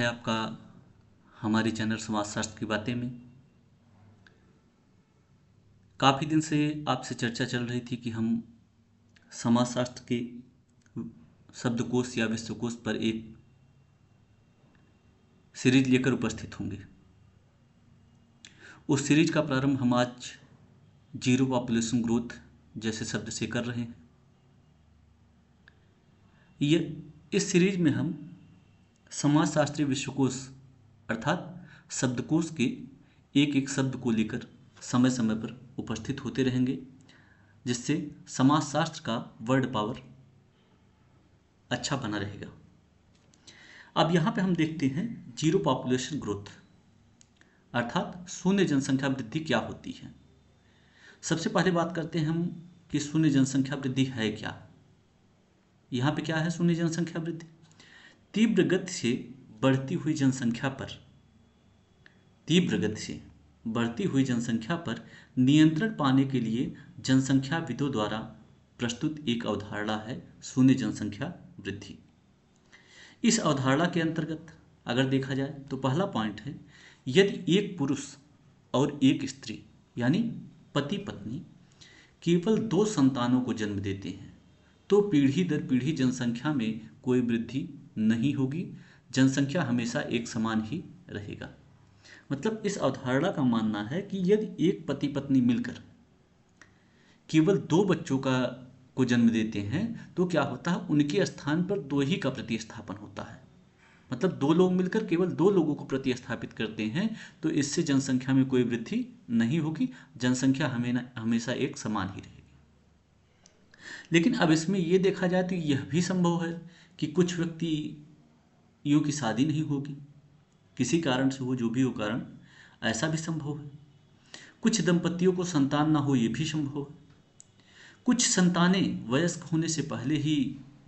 है आपका हमारे चैनल समाजशास्त्र की बातें में। काफ़ी दिन से आपसे चर्चा चल रही थी कि हम समाजशास्त्र के शब्दकोश या विश्वकोश पर एक सीरीज लेकर उपस्थित होंगे। उस सीरीज का प्रारंभ हम आज जीरो पॉपुलेशन ग्रोथ जैसे शब्द से कर रहे हैं। इस सीरीज में हम समाजशास्त्रीय विश्वकोश अर्थात शब्दकोश के एक एक शब्द को लेकर समय समय पर उपस्थित होते रहेंगे, जिससे समाजशास्त्र का वर्ड पावर अच्छा बना रहेगा। अब यहाँ पे हम देखते हैं जीरो पॉपुलेशन ग्रोथ अर्थात शून्य जनसंख्या वृद्धि क्या होती है। सबसे पहले बात करते हैं हम कि शून्य जनसंख्या वृद्धि है क्या। यहाँ पे क्या है शून्य जनसंख्या वृद्धि? तीव्र गति से बढ़ती हुई जनसंख्या पर नियंत्रण पाने के लिए जनसंख्याविदों द्वारा प्रस्तुत एक अवधारणा है शून्य जनसंख्या वृद्धि। इस अवधारणा के अंतर्गत अगर देखा जाए तो पहला पॉइंट है, यदि एक पुरुष और एक स्त्री यानी पति पत्नी केवल 2 संतानों को जन्म देते हैं तो पीढ़ी दर पीढ़ी जनसंख्या में कोई वृद्धि नहीं होगी, जनसंख्या हमेशा एक समान ही रहेगा। मतलब इस अवधारणा का मानना है कि यदि एक पति पत्नी मिलकर केवल 2 बच्चों को जन्म देते हैं तो क्या होता है, उनके स्थान पर 2 ही का प्रतिस्थापन होता है। मतलब 2 लोग मिलकर केवल 2 लोगों को प्रतिस्थापित करते हैं तो इससे जनसंख्या में कोई वृद्धि नहीं होगी, जनसंख्या हमेशा एक समान ही रहेगी। लेकिन अब इसमें यह देखा जाए तो यह भी संभव है कि कुछ व्यक्तियों की शादी नहीं होगी, किसी कारण से हो, जो भी हो कारण, ऐसा भी संभव है। कुछ दंपतियों को संतान ना हो, यह भी संभव है। कुछ संतानें वयस्क होने से पहले ही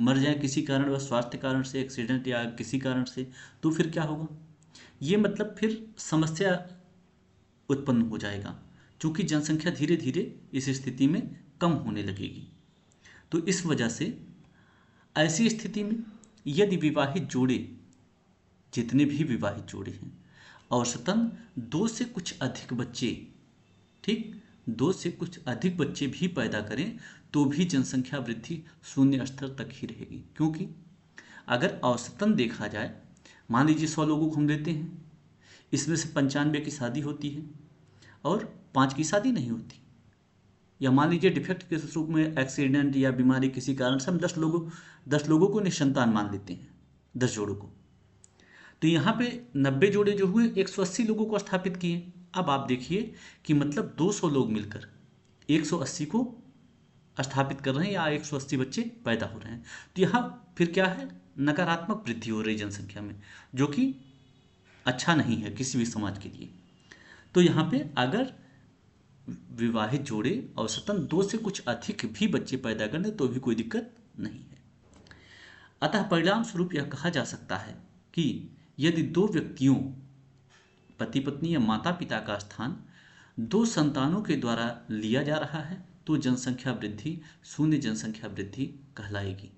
मर जाए किसी कारण, वह स्वास्थ्य कारण से, एक्सीडेंट या किसी कारण से, तो फिर क्या होगा? ये मतलब फिर समस्या उत्पन्न हो जाएगा, क्योंकि जनसंख्या धीरे धीरे इस स्थिति में कम होने लगेगी। तो इस वजह से ऐसी स्थिति में यदि विवाहित जोड़े, जितने भी विवाहित जोड़े हैं, औसतन 2 से कुछ अधिक बच्चे, ठीक 2 से कुछ अधिक बच्चे भी पैदा करें तो भी जनसंख्या वृद्धि शून्य स्तर तक ही रहेगी। क्योंकि अगर औसतन देखा जाए, मान लीजिए 100 लोगों को हम लेते हैं, इसमें से 95 की शादी होती है और 5 की शादी नहीं होती, या मान लीजिए डिफेक्ट के रूप में एक्सीडेंट या बीमारी किसी कारण से हम 10 लोगों को निसंतान मान लेते हैं, 10 जोड़ों को, तो यहाँ पे 90 जोड़े जो हुए 180 लोगों को स्थापित किए। अब आप देखिए कि मतलब 200 लोग मिलकर 180 को स्थापित कर रहे हैं या 180 बच्चे पैदा हो रहे हैं। तो यहाँ फिर क्या है, नकारात्मक वृद्धि हो रही जनसंख्या में, जो कि अच्छा नहीं है किसी भी समाज के लिए। तो यहाँ पे अगर विवाहित जोड़े औसतन 2 से कुछ अधिक भी बच्चे पैदा करने तो भी कोई दिक्कत नहीं है। अतः परिणाम स्वरूप यह कहा जा सकता है कि यदि 2 व्यक्तियों, पति पत्नी या माता पिता का स्थान 2 संतानों के द्वारा लिया जा रहा है तो जनसंख्या वृद्धि शून्य जनसंख्या वृद्धि कहलाएगी।